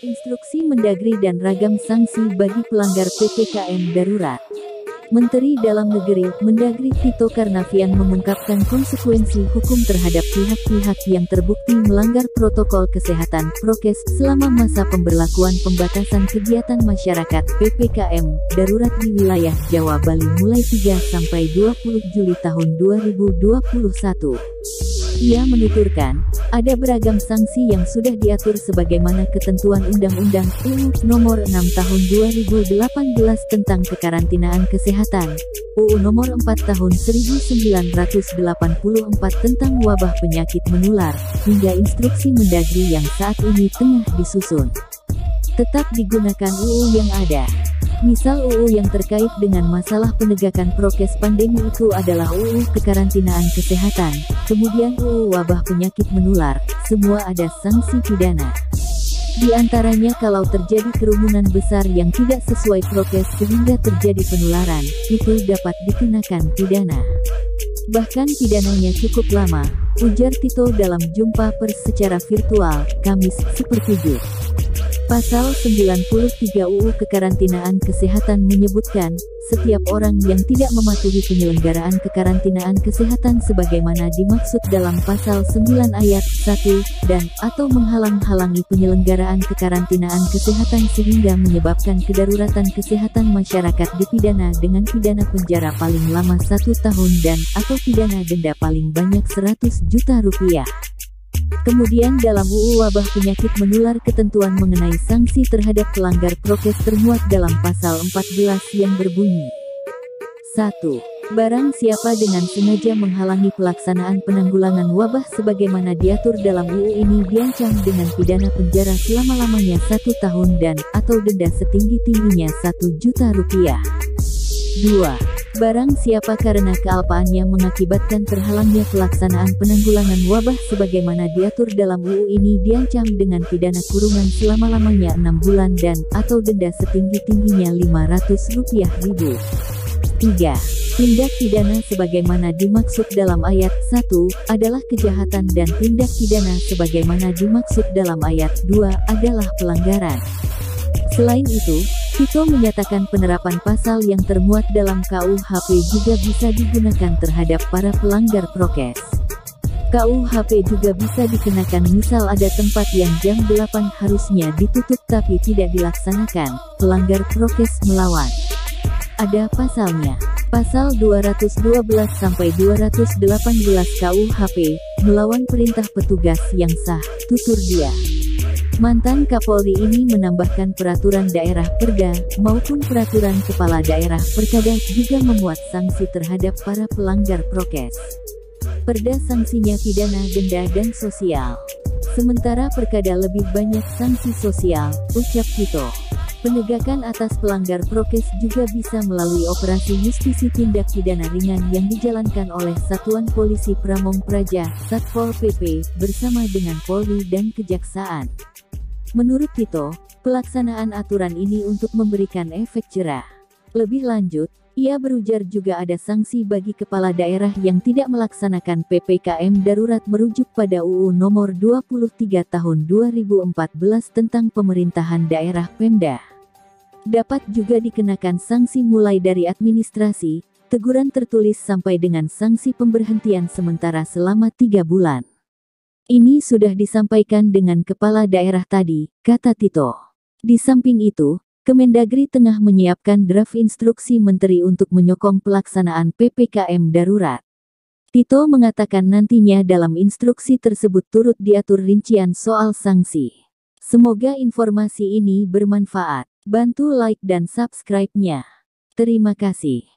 Instruksi Mendagri dan ragam sanksi bagi pelanggar PPKM darurat. Menteri Dalam Negeri, Mendagri Tito Karnavian mengungkapkan konsekuensi hukum terhadap pihak-pihak yang terbukti melanggar protokol kesehatan (prokes) selama masa pemberlakuan pembatasan kegiatan masyarakat (PPKM) darurat di wilayah Jawa Bali mulai 3 sampai 20 Juli tahun 2021. Ia menuturkan, ada beragam sanksi yang sudah diatur sebagaimana ketentuan Undang-Undang UU Nomor 6 Tahun 2018 tentang Kekarantinaan Kesehatan, UU Nomor 4 Tahun 1984 tentang Wabah Penyakit Menular, hingga instruksi Mendagri yang saat ini tengah disusun. Tetap digunakan UU yang ada. Misal UU yang terkait dengan masalah penegakan prokes pandemi itu adalah UU Kekarantinaan Kesehatan, kemudian UU Wabah Penyakit Menular, semua ada sanksi pidana. Di antaranya kalau terjadi kerumunan besar yang tidak sesuai prokes sehingga terjadi penularan, itu dapat dikenakan pidana. Bahkan pidananya cukup lama, ujar Tito dalam jumpa pers secara virtual, Kamis, 1/7. Pasal 93 UU Kekarantinaan Kesehatan menyebutkan, setiap orang yang tidak mematuhi penyelenggaraan kekarantinaan kesehatan sebagaimana dimaksud dalam pasal 9 ayat 1, dan, atau menghalang-halangi penyelenggaraan kekarantinaan kesehatan sehingga menyebabkan kedaruratan kesehatan masyarakat dipidana dengan pidana penjara paling lama 1 tahun dan, atau pidana denda paling banyak 100 juta rupiah. Kemudian dalam UU Wabah Penyakit Menular ketentuan mengenai sanksi terhadap pelanggar prokes termuat dalam pasal 14 yang berbunyi 1. Barang siapa dengan sengaja menghalangi pelaksanaan penanggulangan wabah sebagaimana diatur dalam UU ini diancam dengan pidana penjara selama-lamanya 1 tahun dan, atau denda setinggi-tingginya 1 juta rupiah. 2. Barang siapa karena kealpaannya mengakibatkan terhalangnya pelaksanaan penanggulangan wabah sebagaimana diatur dalam UU ini diancam dengan pidana kurungan selama-lamanya 6 bulan dan, atau denda setinggi-tingginya Rp500.000. 3. Tindak pidana sebagaimana dimaksud dalam ayat 1, adalah kejahatan dan tindak pidana sebagaimana dimaksud dalam ayat 2, adalah pelanggaran. Selain itu, Tito menyatakan penerapan pasal yang termuat dalam KUHP juga bisa digunakan terhadap para pelanggar prokes. KUHP juga bisa dikenakan misal ada tempat yang jam 8 harusnya ditutup tapi tidak dilaksanakan, pelanggar prokes melawan. Ada pasalnya. Pasal 212-218 KUHP, melawan perintah petugas yang sah, tutur dia. Mantan Kapolri ini menambahkan peraturan daerah Perda, maupun peraturan kepala daerah Perkada juga memuat sanksi terhadap para pelanggar prokes. Perda sanksinya pidana, denda dan sosial. Sementara Perkada lebih banyak sanksi sosial, ucap Tito. Penegakan atas pelanggar prokes juga bisa melalui operasi justisi tindak pidana ringan yang dijalankan oleh Satuan Polisi Pramong Praja, Satpol PP, bersama dengan Polri dan Kejaksaan. Menurut Tito, pelaksanaan aturan ini untuk memberikan efek jerah. Lebih lanjut, ia berujar juga ada sanksi bagi kepala daerah yang tidak melaksanakan PPKM darurat merujuk pada UU Nomor 23 Tahun 2014 tentang Pemerintahan Daerah Pemda. Dapat juga dikenakan sanksi mulai dari administrasi, teguran tertulis sampai dengan sanksi pemberhentian sementara selama 3 bulan. Ini sudah disampaikan dengan kepala daerah tadi, kata Tito. Di samping itu, Kemendagri tengah menyiapkan draft instruksi menteri untuk menyokong pelaksanaan PPKM darurat. Tito mengatakan nantinya dalam instruksi tersebut turut diatur rincian soal sanksi. Semoga informasi ini bermanfaat. Bantu like dan subscribe-nya. Terima kasih.